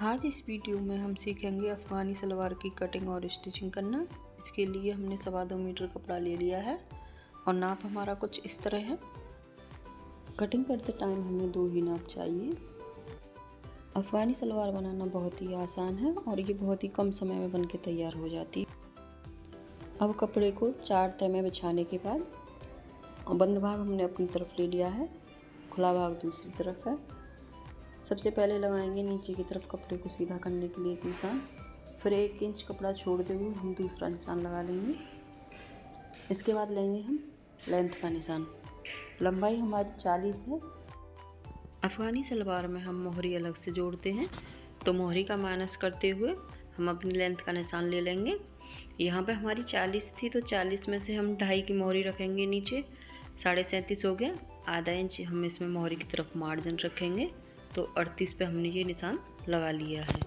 आज इस वीडियो में हम सीखेंगे अफ़गानी सलवार की कटिंग और स्टिचिंग करना। इसके लिए हमने 2.25 मीटर कपड़ा ले लिया है और नाप हमारा कुछ इस तरह है। कटिंग करते टाइम हमें 2 ही नाप चाहिए। अफ़गानी सलवार बनाना बहुत ही आसान है और ये बहुत ही कम समय में बनके तैयार हो जाती है। अब कपड़े को 4 तह में बिछाने के बाद बंद भाग हमने अपनी तरफ ले लिया है, खुला भाग दूसरी तरफ है। सबसे पहले लगाएंगे नीचे की तरफ कपड़े को सीधा करने के लिए एक निशान, फिर 1 इंच कपड़ा छोड़ते हुए हम दूसरा निशान लगा लेंगे। इसके बाद लेंगे हम लेंथ का निशान। लंबाई हमारी 40 है। अफ़गानी सलवार में हम मोहरी अलग से जोड़ते हैं, तो मोहरी का माइनस करते हुए हम अपनी लेंथ का निशान ले लेंगे। यहाँ पे हमारी 40 थी, तो 40 में से हम 2.5 की मोहरी रखेंगे नीचे, 37.5 हो गया। आधा इंच हम इसमें मोहरी की तरफ मार्जिन रखेंगे, तो 38 पे हमने ये निशान लगा लिया है।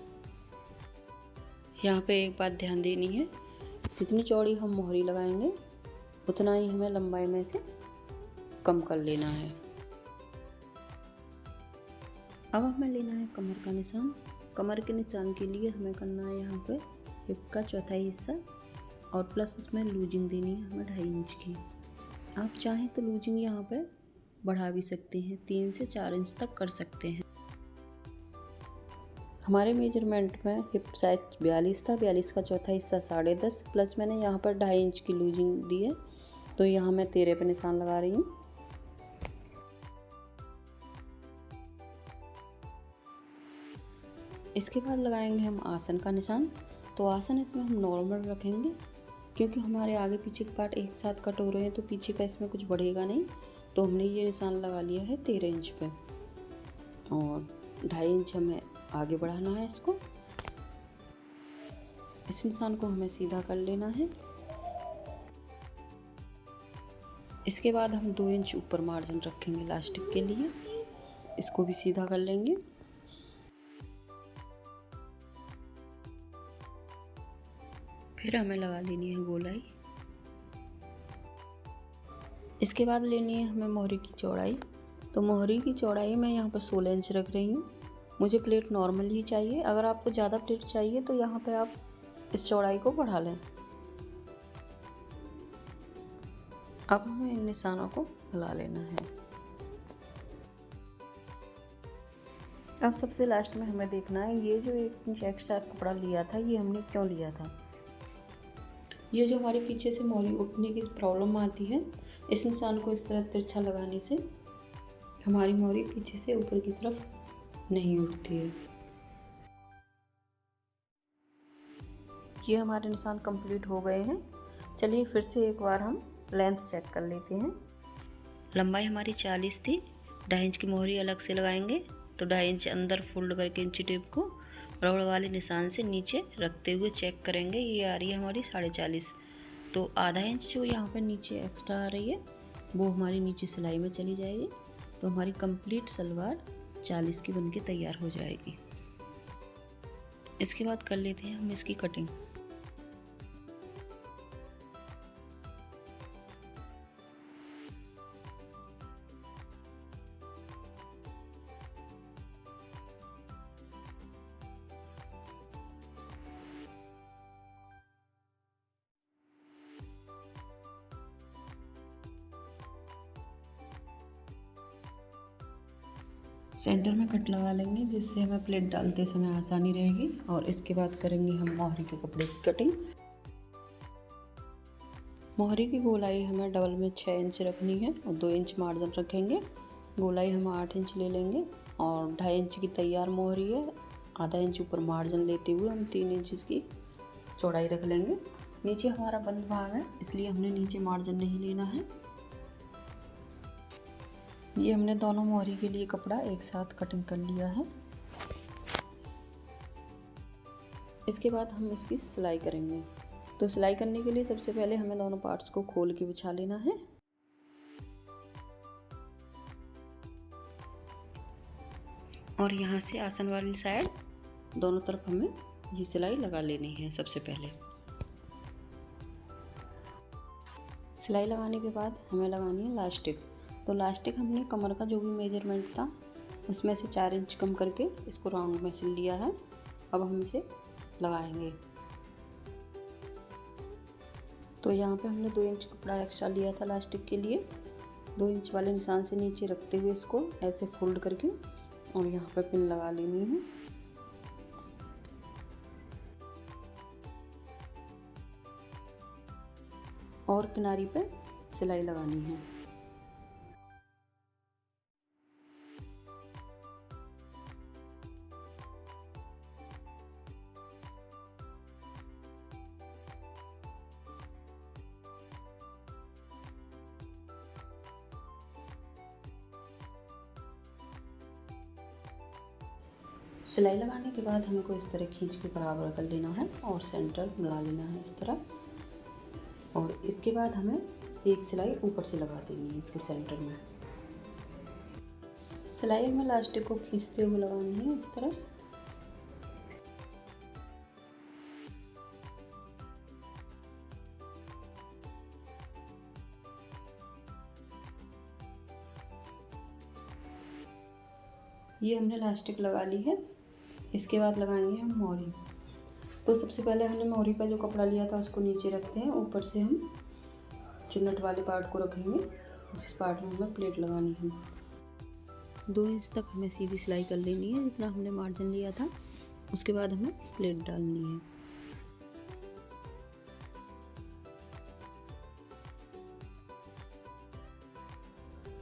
यहाँ पे एक बात ध्यान देनी है, जितनी चौड़ी हम मोहरी लगाएंगे उतना ही हमें लंबाई में से कम कर लेना है। अब हमें लेना है कमर का निशान। कमर के निशान के लिए हमें करना है यहाँ पे हिप का चौथाई हिस्सा और प्लस उसमें लूजिंग देनी है हमें 2.5 इंच की। आप चाहें तो लूजिंग यहाँ पे बढ़ा भी सकते हैं, 3 से 4 इंच तक कर सकते हैं। हमारे मेजरमेंट में हिप साइज 42 था, 42 का चौथा हिस्सा 10.5 प्लस मैंने यहाँ पर 2.5 इंच की लूजिंग दी है, तो यहाँ मैं 13 पे निशान लगा रही हूँ। इसके बाद लगाएंगे हम आसन का निशान। तो आसन इसमें हम नॉर्मल रखेंगे, क्योंकि हमारे आगे पीछे के पार्ट एक साथ कट हो रहे हैं, तो पीछे का इसमें कुछ बढ़ेगा नहीं। तो हमने ये निशान लगा लिया है 13 इंच पे और 2.5 इंच हमें आगे बढ़ाना है इसको। इस निशान को हमें सीधा कर लेना है। इसके बाद हम 2 इंच ऊपर मार्जिन रखेंगे इलास्टिक के लिए, इसको भी सीधा कर लेंगे। फिर हमें लगा लेनी है गोलाई। इसके बाद लेनी है हमें मोहरी की चौड़ाई। तो मोहरी की चौड़ाई मैं यहाँ पर 16 इंच रख रही हूँ। मुझे प्लेट नॉर्मल ही चाहिए, अगर आपको ज़्यादा प्लेट चाहिए तो यहाँ पे आप इस चौड़ाई को बढ़ा लें। अब हमें इन निशानों को मिला लेना है। अब सबसे लास्ट में हमें देखना है ये जो 1 इंच एक्स्ट्रा कपड़ा लिया था, ये हमने क्यों लिया था। ये जो हमारे पीछे से मोहरी उठने की प्रॉब्लम आती है, इस निशान को इस तरह तिरछा लगाने से हमारी मोहरी पीछे से ऊपर की तरफ नहीं उठती है। ये हमारे निशान कंप्लीट हो गए हैं। चलिए फिर से एक बार हम लेंथ चेक कर लेते हैं। लंबाई हमारी 40 थी, 2.5 इंच की मोहरी अलग से लगाएंगे, तो 2.5 इंच अंदर फोल्ड करके इंची टेप को रबड़ वाले निशान से नीचे रखते हुए चेक करेंगे। ये आ रही है हमारी 40.5, तो आधा इंच जो यहाँ पर नीचे एक्स्ट्रा आ रही है वो हमारी नीचे सिलाई में चली जाएगी, तो हमारी कंप्लीट सलवार 40 की बनके तैयार हो जाएगी। इसके बाद कर लेते हैं हम इसकी कटिंग। सेंटर में कट लगा लेंगे, जिससे हमें प्लेट डालते समय आसानी रहेगी। और इसके बाद करेंगे हम मोहरी के कपड़े की कटिंग। मोहरी की गोलाई हमें डबल में 6 इंच रखनी है और 2 इंच मार्जिन रखेंगे। गोलाई हम 8 इंच ले लेंगे और 2.5 इंच की तैयार मोहरी है, आधा इंच ऊपर मार्जिन लेते हुए हम 3 इंच की चौड़ाई रख लेंगे। नीचे हमारा बंद भाग है, इसलिए हमने नीचे मार्जिन नहीं लेना है। ये हमने दोनों मोहरी के लिए कपड़ा एक साथ कटिंग कर लिया है। इसके बाद हम इसकी सिलाई करेंगे। तो सिलाई करने के लिए सबसे पहले हमें दोनों पार्ट्स को खोल के बिछा लेना है। और यहाँ से आसन वाली साइड दोनों तरफ हमें ये सिलाई लगा लेनी है। सबसे पहले सिलाई लगाने के बाद हमें लगानी है इलास्टिक। तो इलास्टिक हमने कमर का जो भी मेजरमेंट था उसमें से 4 इंच कम करके इसको राउंड में सिल लिया है। अब हम इसे लगाएंगे। तो यहाँ पे हमने 2 इंच कपड़ा एक्स्ट्रा लिया था इलास्टिक के लिए। 2 इंच वाले निशान से नीचे रखते हुए इसको ऐसे फोल्ड करके और यहाँ पे पिन लगा लेनी है। और किनारी पे सिलाई लगानी है। सिलाई लगाने के बाद हमको इस तरह खींच के बराबर कर लेना है और सेंटर मिला लेना है इस तरह। और इसके बाद हमें एक सिलाई ऊपर से लगा देनी है इसके सेंटर में। सिलाई में इलास्टिक को खींचते हुए लगानी है इस तरह। ये हमने इलास्टिक लगा ली है। इसके बाद लगाएंगे हम मोहरी। तो सबसे पहले हमने मोहरी का जो कपड़ा लिया था उसको नीचे रखते हैं। ऊपर से हम चुन्नट वाले पार्ट को रखेंगे जिस पार्ट में हमें प्लेट लगानी है। 2 इंच तक हमें सीधी सिलाई कर लेनी है जितना हमने मार्जिन लिया था। उसके बाद हमें प्लेट डालनी है।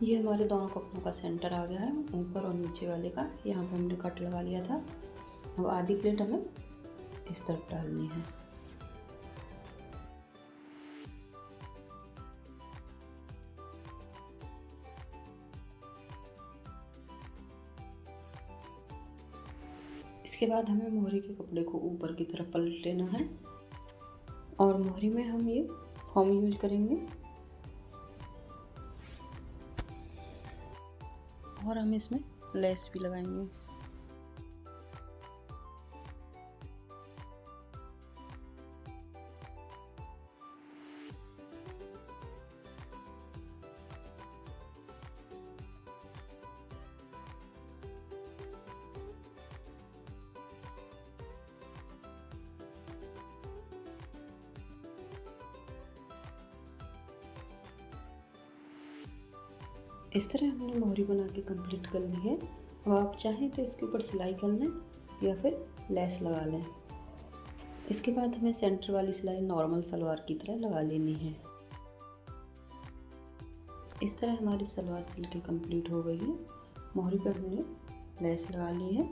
ये हमारे दोनों कपड़ों का सेंटर आ गया है, ऊपर और नीचे वाले का। यहाँ पे हमने कट लगा लिया था। अब आधी प्लेट हमें इस तरफ डालनी है। इसके बाद हमें मोहरी के कपड़े को ऊपर की तरफ पलट लेना है और मोहरी में हम ये फॉर्म यूज करेंगे और हम इसमें लेस भी लगाएंगे। इस तरह हमने मोहरी बना के कंप्लीट कर ली है। अब आप चाहें तो इसके ऊपर सिलाई कर लें या फिर लेस लगा लें। इसके बाद हमें सेंटर वाली सिलाई नॉर्मल सलवार की तरह लगा लेनी है। इस तरह हमारी सलवार सिल के कंप्लीट हो गई है। मोहरी पे हमने लेस लगा ली है।